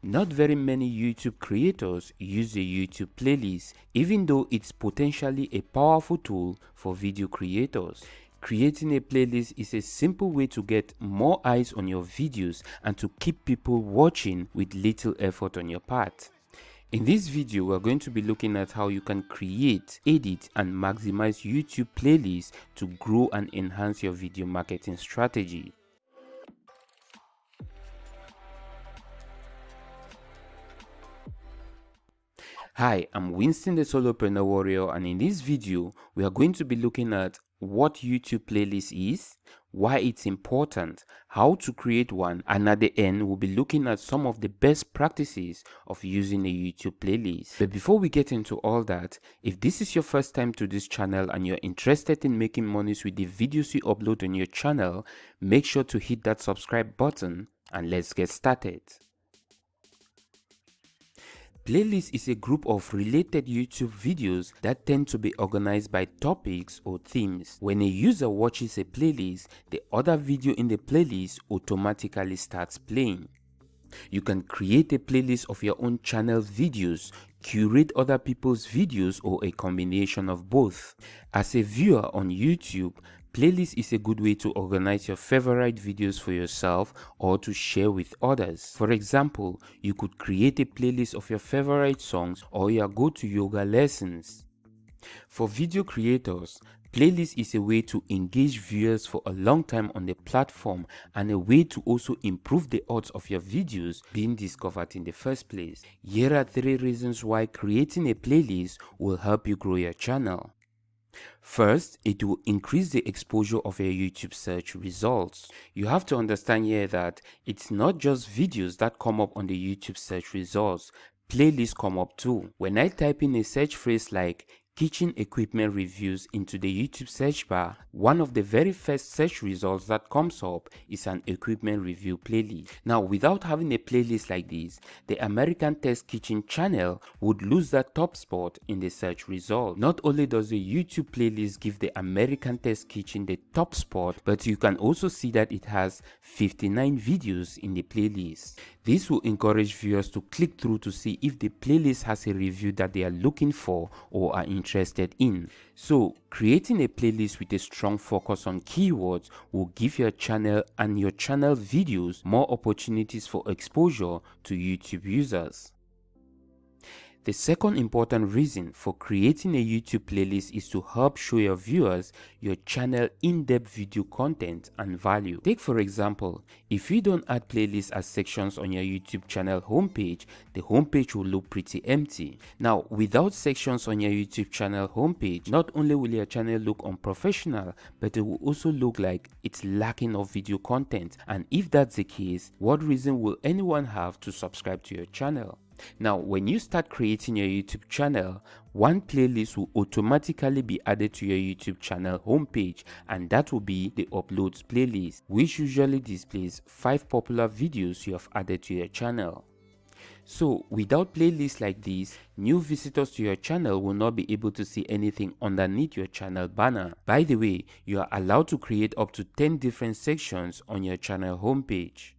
Not very many YouTube creators use a YouTube playlist, even though it's potentially a powerful tool for video creators. Creating a playlist is a simple way to get more eyes on your videos and to keep people watching with little effort on your part. In this video, we're going to be looking at how you can create, edit, and maximize YouTube playlists to grow and enhance your video marketing strategy. Hi, I'm Winston the Solopreneur Warrior, and in this video, we are going to be looking at what YouTube playlist is, why it's important, how to create one, and at the end, we'll be looking at some of the best practices of using a YouTube playlist. But before we get into all that, if this is your first time to this channel and you're interested in making monies with the videos you upload on your channel, make sure to hit that subscribe button and let's get started. Playlist is a group of related YouTube videos that tend to be organized by topics or themes. When a user watches a playlist, the other video in the playlist automatically starts playing. You can create a playlist of your own channel videos, curate other people's videos, or a combination of both. As a viewer on YouTube, playlist is a good way to organize your favorite videos for yourself or to share with others. For example, you could create a playlist of your favorite songs or your go-to yoga lessons. For video creators, playlist is a way to engage viewers for a long time on the platform and a way to also improve the odds of your videos being discovered in the first place. Here are 3 reasons why creating a playlist will help you grow your channel. First, it will increase the exposure of your YouTube search results. You have to understand here that it's not just videos that come up on the YouTube search results. Playlists come up too. When I type in a search phrase like kitchen equipment reviews into the YouTube search bar, one of the very first search results that comes up is an equipment review playlist. Now, without having a playlist like this, the American Test Kitchen channel would lose that top spot in the search result. Not only does the YouTube playlist give the American Test Kitchen the top spot, but you can also see that it has 59 videos in the playlist. This will encourage viewers to click through to see if the playlist has a review that they are looking for or are interested in. So, creating a playlist with a strong focus on keywords will give your channel and your channel videos more opportunities for exposure to YouTube users. The second important reason for creating a YouTube playlist is to help show your viewers your channel in-depth video content and value. Take for example, if you don't add playlists as sections on your YouTube channel homepage, the homepage will look pretty empty. Now, without sections on your YouTube channel homepage, not only will your channel look unprofessional, but it will also look like it's lacking of video content. And if that's the case, what reason will anyone have to subscribe to your channel? Now, when you start creating your YouTube channel, one playlist will automatically be added to your YouTube channel homepage, and that will be the uploads playlist, which usually displays 5 popular videos you have added to your channel. So, without playlists like this, new visitors to your channel will not be able to see anything underneath your channel banner. By the way, you are allowed to create up to 10 different sections on your channel homepage.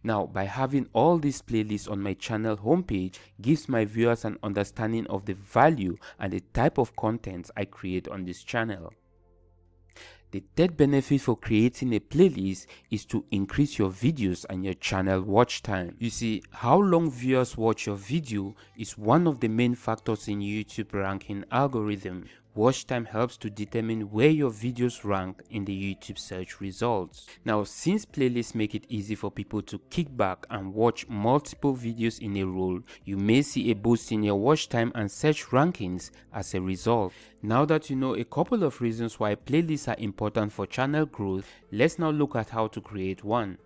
Now, by having all these playlists on my channel homepage gives my viewers an understanding of the value and the type of content I create on this channel. The third benefit for creating a playlist is to increase your videos and your channel watch time. You see, how long viewers watch your video is one of the main factors in YouTube ranking algorithm. Watch time helps to determine where your videos rank in the YouTube search results. Now, since playlists make it easy for people to kick back and watch multiple videos in a row, you may see a boost in your watch time and search rankings as a result. Now that you know a couple of reasons why playlists are important for channel growth, let's now look at how to create one.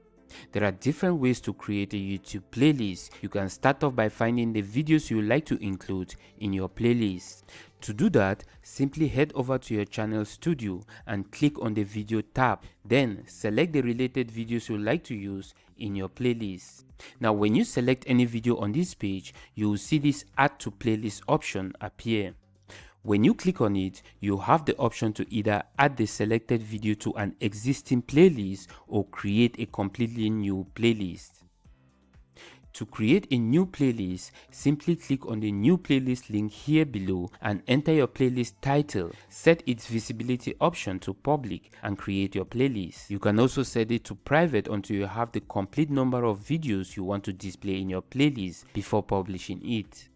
There are different ways to create a YouTube playlist. You can start off by finding the videos you would like to include in your playlist. To do that, simply head over to your channel studio and click on the video tab. Then select the related videos you would like to use in your playlist. Now, when you select any video on this page, you will see this add to playlist option appear. When you click on it, you have the option to either add the selected video to an existing playlist or create a completely new playlist. To create a new playlist, simply click on the new playlist link here below and enter your playlist title. Set its visibility option to public and create your playlist. You can also set it to private until you have the complete number of videos you want to display in your playlist before publishing it.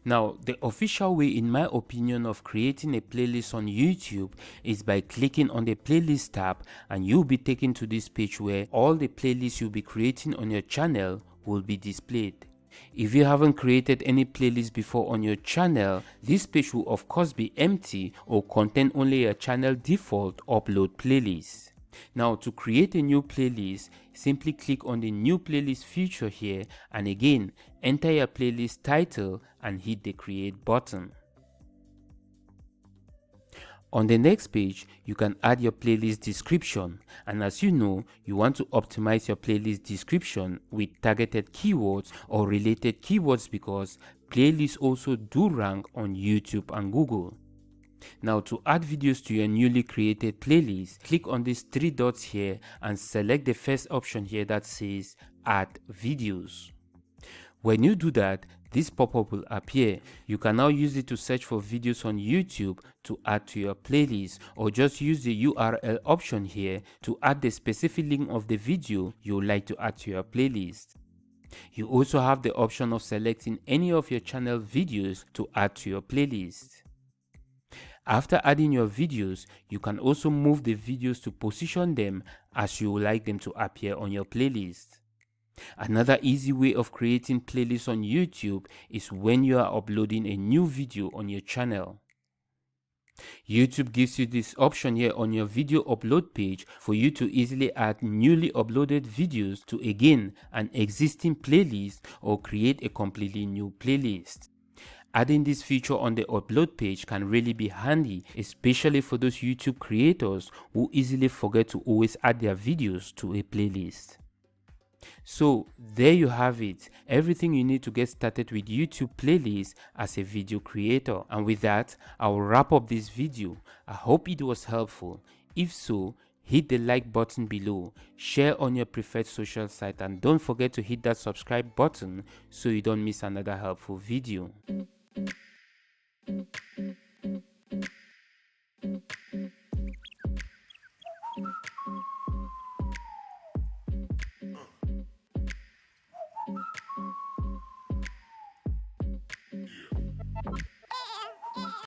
Now, the official way, in my opinion, of creating a playlist on YouTube is by clicking on the playlist tab, and you'll be taken to this page where all the playlists you'll be creating on your channel will be displayed. If you haven't created any playlist before on your channel, this page will of course be empty or contain only your channel default upload playlist. Now, to create a new playlist, simply click on the new playlist feature here, and again enter your playlist title and hit the create button. On the next page, you can add your playlist description, and as you know, you want to optimize your playlist description with targeted keywords or related keywords because playlists also do rank on YouTube and Google. Now, to add videos to your newly created playlist, click on these three dots here and select the first option here that says add videos. When you do that, this pop-up will appear. You can now use it to search for videos on YouTube to add to your playlist, or just use the URL option here to add the specific link of the video you would like to add to your playlist. You also have the option of selecting any of your channel videos to add to your playlist. After adding your videos, you can also move the videos to position them as you would like them to appear on your playlist. Another easy way of creating playlists on YouTube is when you are uploading a new video on your channel. YouTube gives you this option here on your video upload page for you to easily add newly uploaded videos to again an existing playlist or create a completely new playlist. Adding this feature on the upload page can really be handy, especially for those YouTube creators who easily forget to always add their videos to a playlist. So there you have it, everything you need to get started with YouTube playlists as a video creator. And with that, I'll wrap up this video. I hope it was helpful. If so, hit the like button below, share on your preferred social site, and don't forget to hit that subscribe button so you don't miss another helpful video.